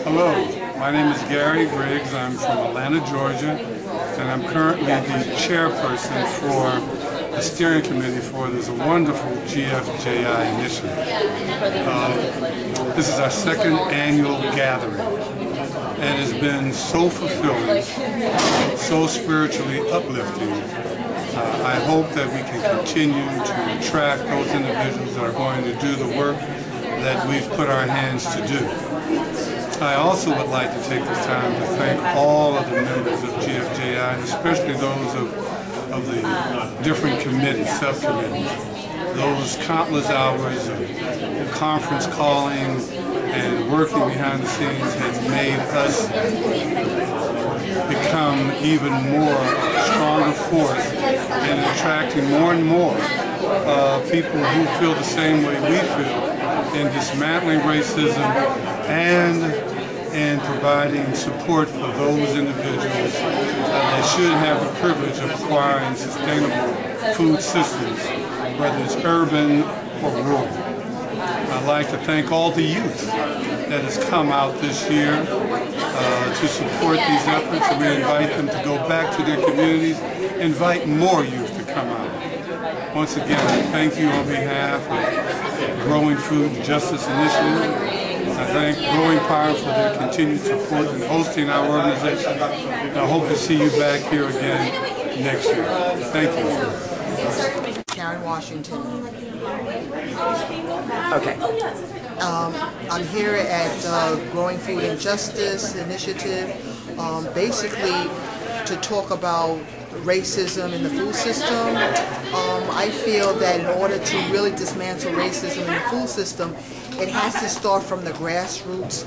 Hello, my name is Gary Griggs. I'm from Atlanta, Georgia, and I'm currently the chairperson for the steering committee for this wonderful GFJI initiative. This is our second annual gathering, and it's been so fulfilling, so spiritually uplifting. I hope that we can continue to attract those individuals that are going to do the work that we've put our hands to do. I also would like to take this time to thank all of the members of GFJI, and especially those of the different committees, subcommittees. Those countless hours of conference calling and working behind the scenes has made us become even more stronger force in attracting more and more people who feel the same way we feel in dismantling racism and in providing support for those individuals that should have the privilege of acquiring sustainable food systems, whether it's urban or rural. I'd like to thank all the youth that has come out this year to support these efforts, and we invite them to go back to their communities, invite more youth to come out. Once again, I thank you on behalf of Growing Food Justice Initiative. I thank Growing Power for their continued support in hosting our organization. And I hope to see you back here again next year. Thank you. Karen Washington. Okay. I'm here at Growing Food and Justice Initiative, basically to talk about racism in the food system. I feel that in order to really dismantle racism in the food system, it has to start from the grassroots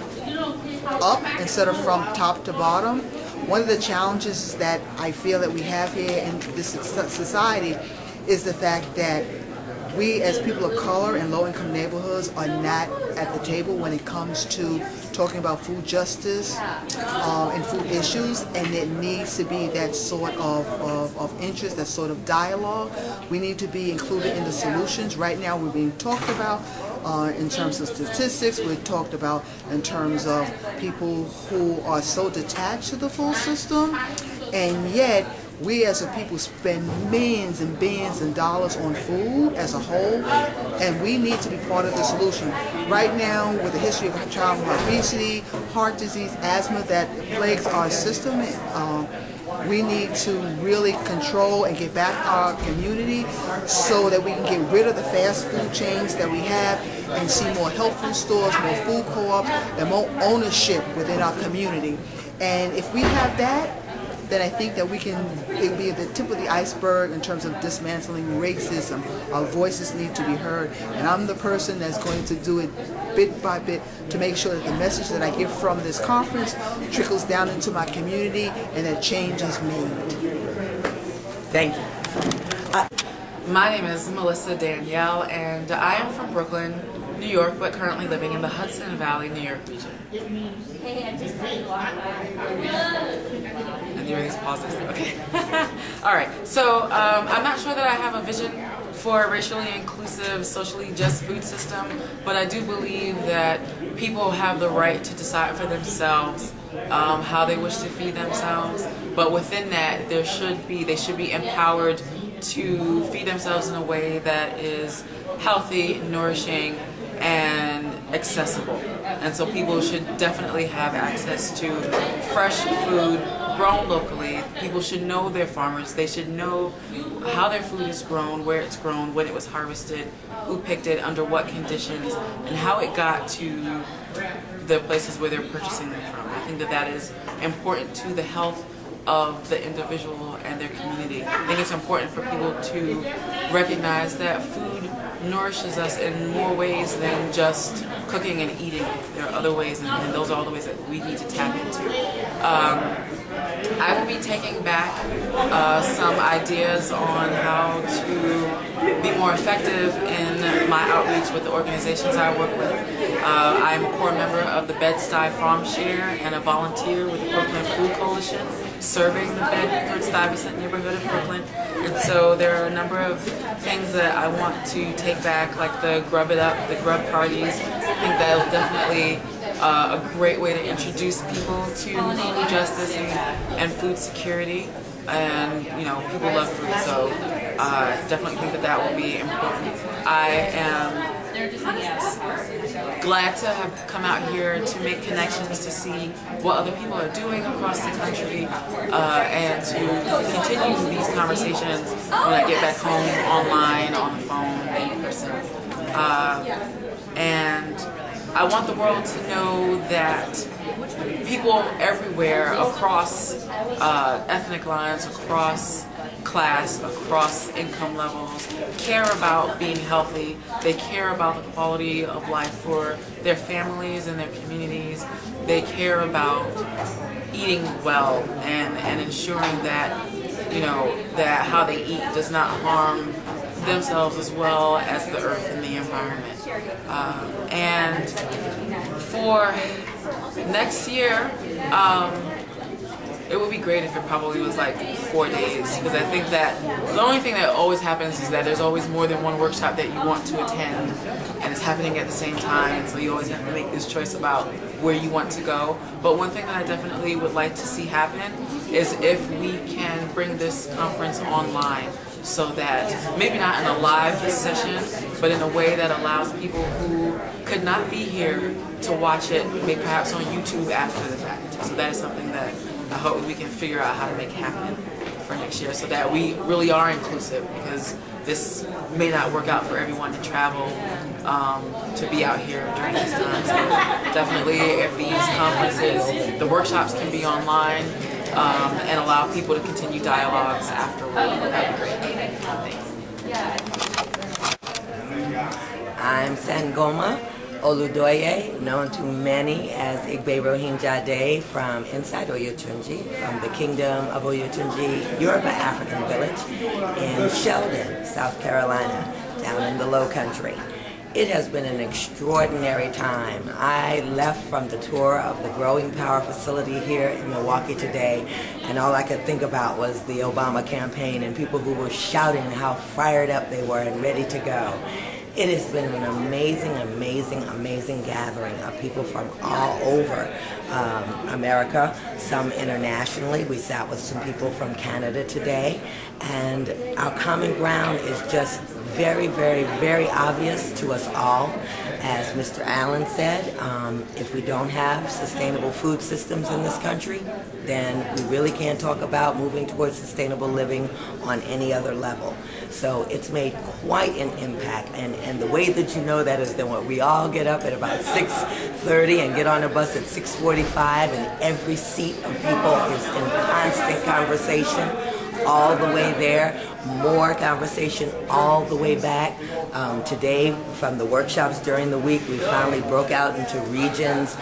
up instead of from top to bottom. One of the challenges that I feel that we have here in this society is the fact that we as people of color in low-income neighborhoods are not at the table when it comes to talking about food justice and food issues, and it needs to be that sort of interest, that sort of dialogue. We need to be included in the solutions. Right now we're being talked about in terms of statistics, we're talked about in terms of people who are so detached to the food system, and yet we as a people spend millions and billions of dollars on food as a whole, and we need to be part of the solution. Right now, with the history of childhood obesity, heart disease, asthma that plagues our system, we need to really control and get back our community so that we can get rid of the fast food chains that we have and see more health food stores, more food co-ops, and more ownership within our community. And if we have that, then I think that it'll be at the tip of the iceberg in terms of dismantling racism. Our voices need to be heard, and I'm the person that's going to do it bit by bit to make sure that the message that I give from this conference trickles down into my community and that change is made. Thank you. My name is Melissa Danielle, and I am from Brooklyn, New York, but currently living in the Hudson Valley, New York region. And there are these pauses. Okay. All right. So I'm not sure that I have a vision for a racially inclusive, socially just food system, but I do believe that people have the right to decide for themselves how they wish to feed themselves. But within that, they should be empowered to feed themselves in a way that is healthy, nourishing, and accessible. And so people should definitely have access to fresh food grown locally. People should know their farmers. They should know how their food is grown, where it's grown, when it was harvested, who picked it, under what conditions, and how it got to the places where they're purchasing them from. I think that that is important to the health of the individual and their community. I think it's important for people to recognize that food nourishes us in more ways than just cooking and eating. There are other ways, and those are all the ways that we need to tap into. I will be taking back some ideas on how to be more effective in my outreach with the organizations I work with. I'm a core member of the Bed-Stuy Farm Share and a volunteer with the Brooklyn Food Coalition, serving the Bed-Stuy neighborhood of Brooklyn. And so there are a number of things that I want to take back, like the Grub It Up, the Grub Parties. I think that'll definitely a great way to introduce people to food justice and food security. And you know, people love food, so definitely think that that will be important. I am glad to have come out here to make connections, to see what other people are doing across the country, and to continue these conversations when I get back home, online, on the phone, in person. And I want the world to know that people everywhere, across ethnic lines, across class, across income levels, care about being healthy. They care about the quality of life for their families and their communities. They care about eating well and ensuring that, you know, that how they eat does not harm themselves as well as the earth and the environment. And for next year, it would be great if it probably was like 4 days, because I think that the only thing that always happens is that there's always more than one workshop that you want to attend, and it's happening at the same time, and so you always have to make this choice about where you want to go. But one thing that I definitely would like to see happen is if we can bring this conference online, so that maybe not in a live session, but in a way that allows people who could not be here to watch it, maybe perhaps on YouTube after the fact. So that is something that I hope we can figure out how to make happen for next year, so that we really are inclusive, because this may not work out for everyone to travel to be out here during this time. So definitely, if these conferences, the workshops can be online, and allow people to continue dialogues afterward, that would be great. Thanks. I'm Sangoma, Oludoye, known to many as Igberohinjade, from inside Oyotunji, from the kingdom of Oyotunji, Yoruba African village in Sheldon, South Carolina, down in the Low Country. It has been an extraordinary time. I left from the tour of the Growing Power facility here in Milwaukee today, and all I could think about was the Obama campaign and people who were shouting how fired up they were and ready to go. It has been an amazing, amazing, amazing gathering of people from all over America, some internationally. We sat with some people from Canada today, and our common ground is just very, very, very obvious to us all. As Mr. Allen said, if we don't have sustainable food systems in this country, then we really can't talk about moving towards sustainable living on any other level. So it's made quite an impact, and the way that you know that is that when we all get up at about 6:30 and get on a bus at 6:45, and every seat of people is in constant conversation all the way there, more conversation all the way back. Today, from the workshops during the week, we finally broke out into regions,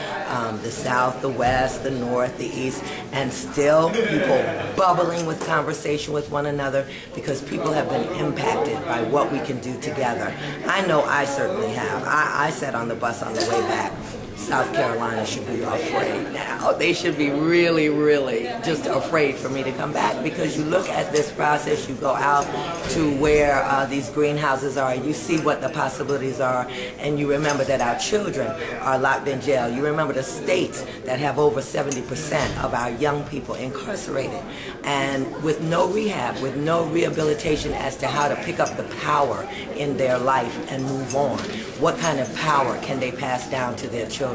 the South, the West, the North, the East, and still people bubbling with conversation with one another, because people have been impacted by what we can do together. I know I certainly have. I sat on the bus on the way back. South Carolina should be afraid now. They should be really, really just afraid for me to come back, because you look at this process, you go out to where these greenhouses are, you see what the possibilities are, and you remember that our children are locked in jail. You remember the states that have over 70% of our young people incarcerated, and with no rehab, with no rehabilitation as to how to pick up the power in their life and move on. What kind of power can they pass down to their children?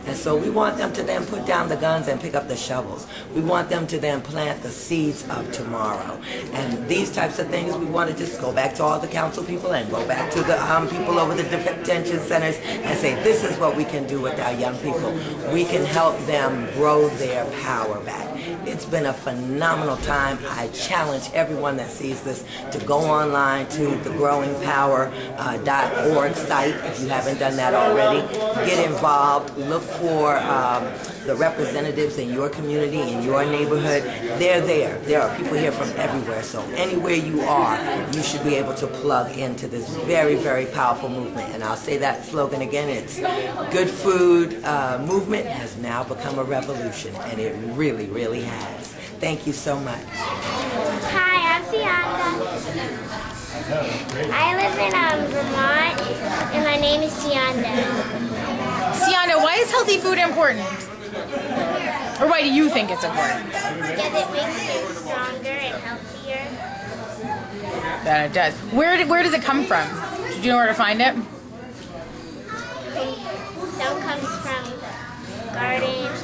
And so we want them to then put down the guns and pick up the shovels. We want them to then plant the seeds of tomorrow. And these types of things, we want to just go back to all the council people and go back to the people over the detention centers and say, this is what we can do with our young people. We can help them grow their power back. It's been a phenomenal time. I challenge everyone that sees this to go online to the growingpower.org site if you haven't done that already. Get involved. Look for the representatives in your community, in your neighborhood. They're there. There are people here from everywhere. So anywhere you are, you should be able to plug into this very, very powerful movement. And I'll say that slogan again. It's good food movement has now become a revolution. And it really, really has. Thank you so much. Hi, I'm Cianda. I live in Vermont, and my name is Cianda. Cianda, why is healthy food important? Or why do you think it's important? Because it makes you stronger and healthier. That it does. Where does it come from? Do you know where to find it? Some comes from gardens.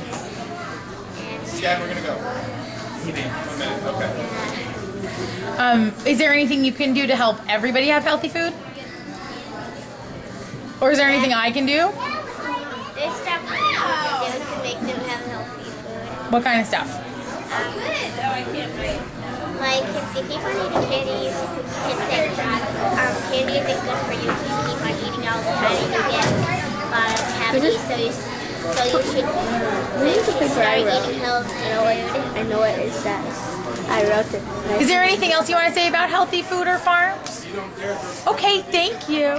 Yeah, we're gonna go. Okay. Is there anything you can do to help everybody have healthy food? Or is there anything I can do? There's stuff you can do to make them have healthy food. What kind of stuff? Like if people are eating candies, you can say candy isn't good for you if you keep on eating all the time and you get happy. So you should start eating healthy food. I know what it says. I wrote it. Is there anything else you want to say about healthy food or farms? Okay, thank you.